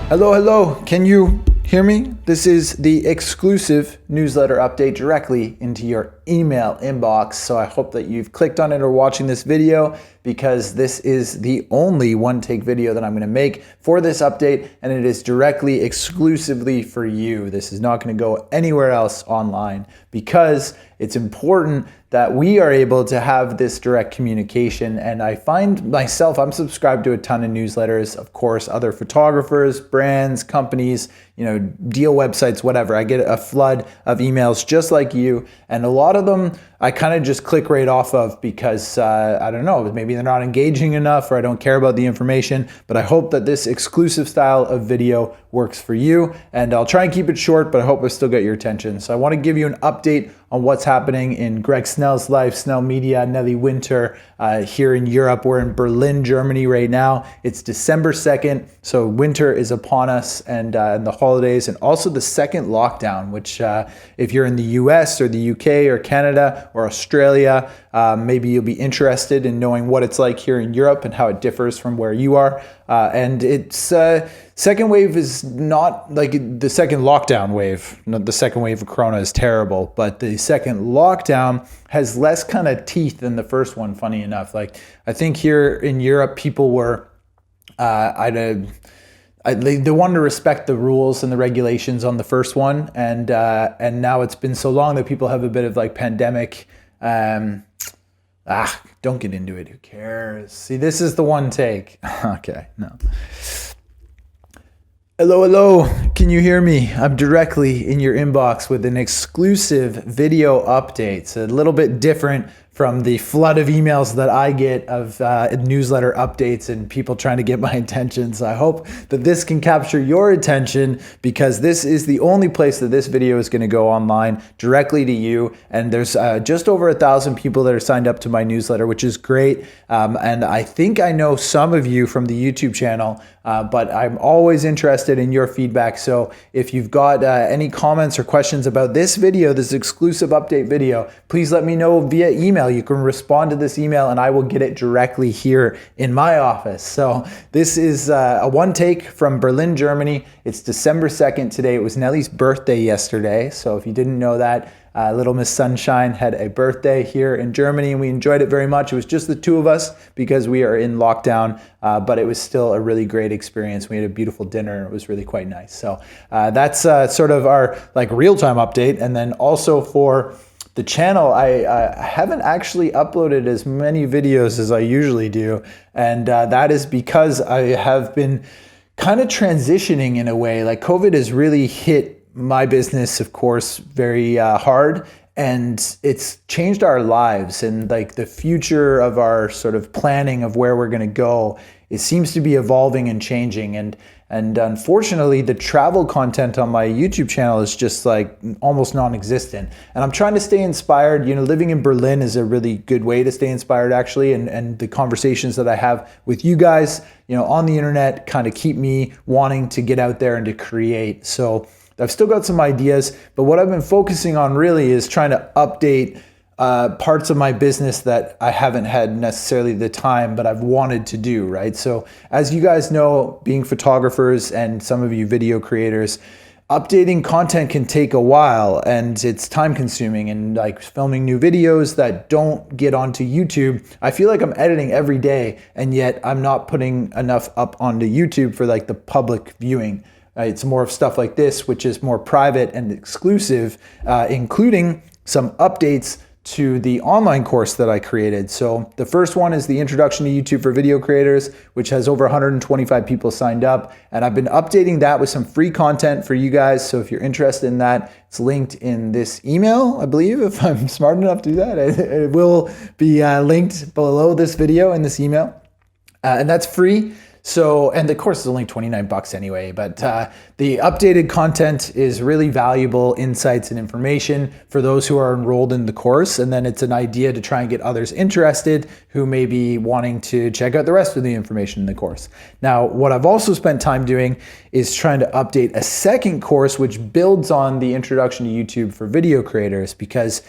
Hello, hello. Can you hear me? This is the exclusive newsletter update directly into your email inbox. So I hope that you've clicked on it or watching this video, because this is the only one-take video that I'm going to make for this update, and it is directly, exclusively for you. This is not going to go anywhere else online, because it's important that we are able to have this direct communication. And I find myself, I'm subscribed to a ton of newsletters, of course, other photographers, brands, companies, deal websites, whatever. I get a flood of emails just like you. And a lot of them I kind of just click right off of because, I don't know, maybe they're not engaging enough or I don't care about the information. But I hope that this exclusive style of video works for you. And I'll try and keep it short, but I hope I still get your attention. So I want to give you an update on what's happening in Greg Snell's life, Snell Media, Nelly Winter here in Europe. We're in Berlin, Germany right now. It's December 2nd, so winter is upon us, and the holidays, and also the second lockdown, which if you're in the US or the UK or Canada or Australia, maybe you'll be interested in knowing what it's like here in Europe and how it differs from where you are. And it's second wave is not like the second lockdown wave. The second wave of Corona is terrible, but the second lockdown has less kind of teeth than the first one, funny enough. Like, I think here in Europe, people were, they wanted to respect the rules and the regulations on the first one. And now it's been so long that people have a bit of like pandemic, don't get into it. Who cares? See, this is the one take. Okay, no. Hello, hello. Can you hear me? I'm directly in your inbox with an exclusive video update. It's a little bit different from the flood of emails that I get of newsletter updates and people trying to get my attention. So I hope that this can capture your attention, because this is the only place that this video is going to go online directly to you. And there's just over 1,000 people that are signed up to my newsletter, which is great. And I think I know some of you from the YouTube channel, but I'm always interested in your feedback. So if you've got any comments or questions about this video, this exclusive update video, please let me know via email. You can respond to this email and I will get it directly here in my office. So this is a one take from Berlin, Germany. It's December 2nd today. It was Nelly's birthday yesterday. So if you didn't know that, Little Miss Sunshine had a birthday here in Germany, and we enjoyed it very much. It was just the two of us because we are in lockdown, but it was still a really great experience. We had a beautiful dinner, and it was really quite nice. So that's sort of our like real-time update. And then also for the channel, I haven't actually uploaded as many videos as I usually do, and that is because I have been kind of transitioning in a way. Like, COVID has really hit my business, of course, very hard, and it's changed our lives, and like the future of our sort of planning of where we're going to go, it seems to be evolving and changing. And unfortunately, the travel content on my YouTube channel is just like almost non-existent. And I'm trying to stay inspired. Living in Berlin is a really good way to stay inspired, actually. And the conversations that I have with you guys, on the internet kind of keep me wanting to get out there and to create. So I've still got some ideas, but what I've been focusing on really is trying to update parts of my business that I haven't had necessarily the time, but I've wanted to do, right? So as you guys know, being photographers and some of you video creators, updating content can take a while and it's time consuming, and like filming new videos that don't get onto YouTube. I feel like I'm editing every day, and yet I'm not putting enough up onto YouTube for like the public viewing. It's more of stuff like this, which is more private and exclusive, including some updates to the online course that I created. So the first one is the Introduction to YouTube for Video Creators, which has over 125 people signed up. And I've been updating that with some free content for you guys. So if you're interested in that, it's linked in this email, I believe, if I'm smart enough to do that. It will be linked below this video in this email. And that's free. So, and the course is only $29 anyway, but the updated content is really valuable insights and information for those who are enrolled in the course. And then it's an idea to try and get others interested who may be wanting to check out the rest of the information in the course. Now, what I've also spent time doing is trying to update a second course, which builds on the Introduction to YouTube for Video Creators, because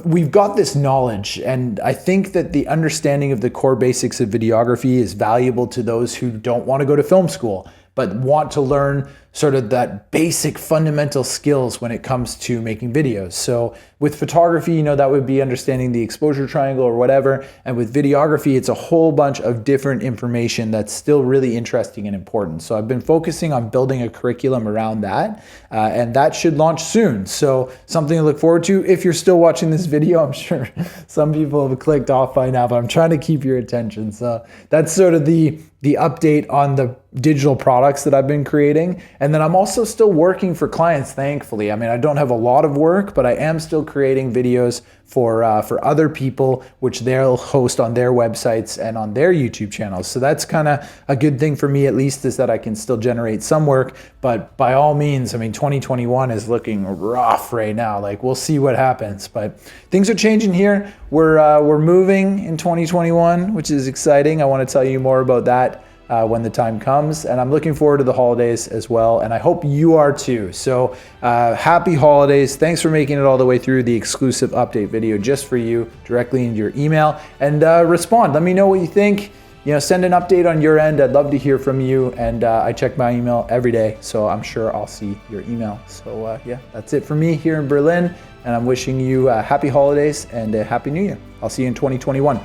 we've got this knowledge, and I think that the understanding of the core basics of videography is valuable to those who don't want to go to film school. but want to learn sort of that basic fundamental skills when it comes to making videos. So with photography, you know, that would be understanding the exposure triangle or whatever. And with videography, it's a whole bunch of different information that's still really interesting and important. So I've been focusing on building a curriculum around that, and that should launch soon. So something to look forward to. If you're still watching this video, I'm sure some people have clicked off by now, but I'm trying to keep your attention. So that's sort of the update on the digital products that I've been creating. And then I'm also still working for clients, thankfully. I mean, I don't have a lot of work, but I am still creating videos for other people, which they'll host on their websites and on their YouTube channels. So that's kind of a good thing for me, at least, is that I can still generate some work. But by all means, I mean, 2021 is looking rough right now. Like, we'll see what happens, but things are changing here. We're moving in 2021, which is exciting. I want to tell you more about that when the time comes, and I'm looking forward to the holidays as well, and I hope you are too. So happy holidays. Thanks for making it all the way through the exclusive update video just for you, directly into your email, and respond. Let me know what you think. You know, send an update on your end. I'd love to hear from you, and I check my email every day, so I'm sure I'll see your email. So yeah, that's it for me here in Berlin, and I'm wishing you happy holidays and a happy new year. I'll see you in 2021.